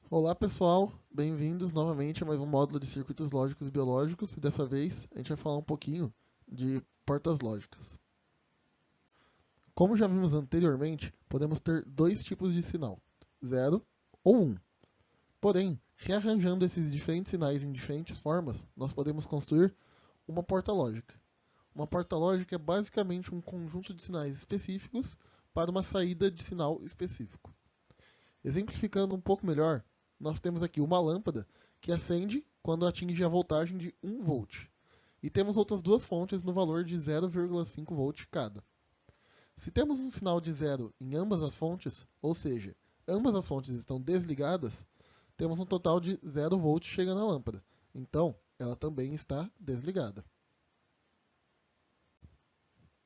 Olá pessoal, bem-vindos novamente a mais um módulo de circuitos lógicos e biológicos e dessa vez a gente vai falar um pouquinho de portas lógicas. Como já vimos anteriormente, podemos ter dois tipos de sinal, 0 ou 1. Porém, rearranjando esses diferentes sinais em diferentes formas, nós podemos construir uma porta lógica. Uma porta lógica é basicamente um conjunto de sinais específicos para uma saída de sinal específico. Exemplificando um pouco melhor, nós temos aqui uma lâmpada que acende quando atinge a voltagem de 1 volt. E temos outras duas fontes no valor de 0,5 volt cada. Se temos um sinal de zero em ambas as fontes, ou seja, ambas as fontes estão desligadas, temos um total de 0 volt chegando à lâmpada. Então, ela também está desligada.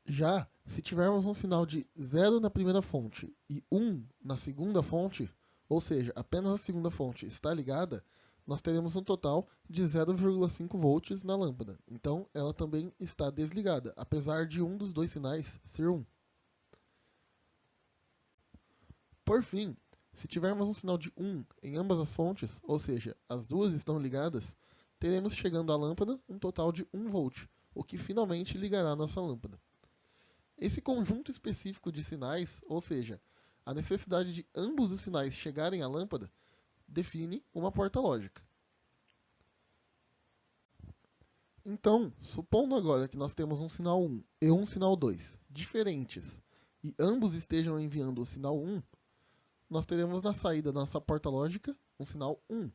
Já, se tivermos um sinal de 0 na primeira fonte e 1 na segunda fonte, ou seja, apenas a segunda fonte está ligada, nós teremos um total de 0,5 volts na lâmpada. Então, ela também está desligada, apesar de um dos dois sinais ser 1. Por fim, se tivermos um sinal de 1 em ambas as fontes, ou seja, as duas estão ligadas, teremos chegando à lâmpada um total de 1 volt, o que finalmente ligará a nossa lâmpada. Esse conjunto específico de sinais, ou seja, a necessidade de ambos os sinais chegarem à lâmpada, define uma porta lógica. Então, supondo agora que nós temos um sinal 1 e um sinal 2 diferentes, e ambos estejam enviando o sinal 1, nós teremos na saída da nossa porta lógica um sinal 1.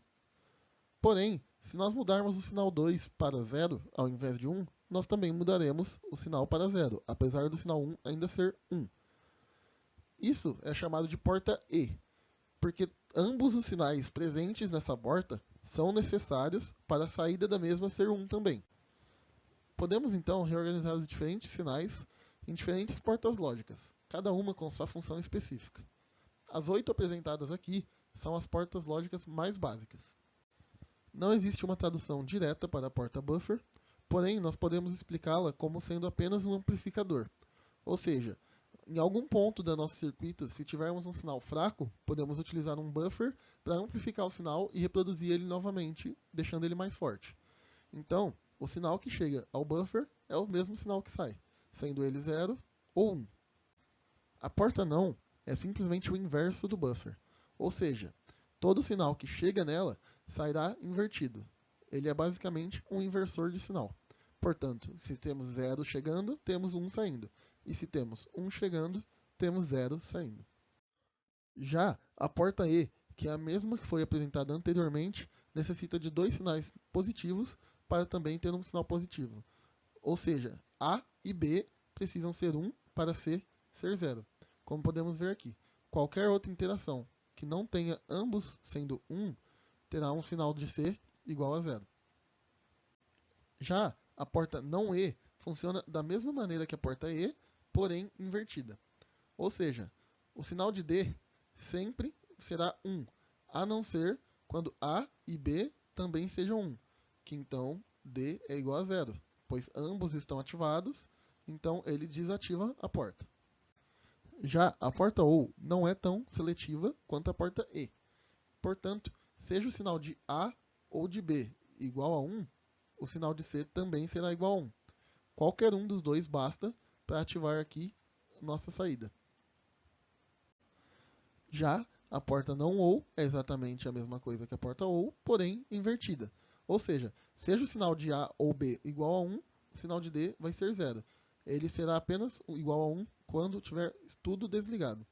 Porém, se nós mudarmos o sinal 2 para 0 ao invés de 1, nós também mudaremos o sinal para 0, apesar do sinal 1 ainda ser 1. Isso é chamado de porta E, porque ambos os sinais presentes nessa porta são necessários para a saída da mesma ser 1 também. Podemos então reorganizar os diferentes sinais em diferentes portas lógicas, cada uma com sua função específica. As 8 apresentadas aqui são as portas lógicas mais básicas. Não existe uma tradução direta para a porta buffer, porém nós podemos explicá-la como sendo apenas um amplificador. Ou seja, em algum ponto do nosso circuito, se tivermos um sinal fraco, podemos utilizar um buffer para amplificar o sinal e reproduzir ele novamente, deixando ele mais forte. Então, o sinal que chega ao buffer é o mesmo sinal que sai, sendo ele 0 ou 1. A porta não é simplesmente o inverso do buffer, ou seja, todo sinal que chega nela sairá invertido. Ele é basicamente um inversor de sinal. Portanto, se temos 0 chegando, temos 1 saindo. E se temos 1 chegando, temos 0 saindo. Já a porta E, que é a mesma que foi apresentada anteriormente, necessita de dois sinais positivos para também ter um sinal positivo. Ou seja, A e B precisam ser 1 para C ser 0. Como podemos ver aqui, qualquer outra interação que não tenha ambos sendo 1 terá um sinal de C igual a 0. Já a porta não E funciona da mesma maneira que a porta E, porém invertida. Ou seja, o sinal de D sempre será 1, a não ser quando A e B também sejam 1, que então D é igual a 0, pois ambos estão ativados, então ele desativa a porta. Já a porta OU não é tão seletiva quanto a porta E. Portanto, seja o sinal de A ou de B igual a 1, o sinal de C também será igual a 1. Qualquer um dos dois basta para ativar aqui nossa saída. Já a porta não OU é exatamente a mesma coisa que a porta OU, porém invertida. Ou seja, seja o sinal de A ou B igual a 1, o sinal de D vai ser 0. Ele será apenas igual a 1 quando tiver tudo desligado.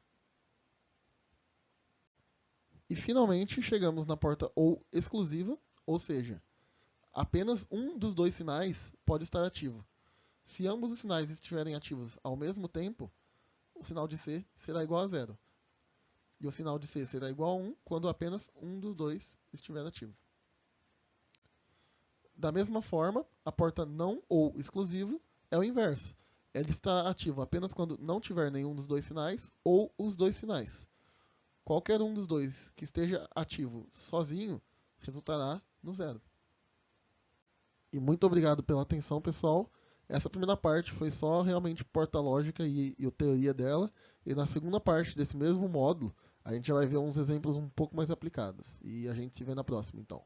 E finalmente chegamos na porta OU exclusiva, ou seja, apenas um dos dois sinais pode estar ativo. Se ambos os sinais estiverem ativos ao mesmo tempo, o sinal de C será igual a 0. E o sinal de C será igual a 1 quando apenas um dos dois estiver ativo. Da mesma forma, a porta não ou exclusivo é o inverso. Ela está ativa apenas quando não tiver nenhum dos dois sinais ou os dois sinais. Qualquer um dos dois que esteja ativo sozinho resultará no 0. E muito obrigado pela atenção, pessoal. Essa primeira parte foi só realmente porta lógica e a teoria dela. E na segunda parte desse mesmo módulo, A gente já vai ver uns exemplos um pouco mais aplicados. E a gente se vê na próxima, então.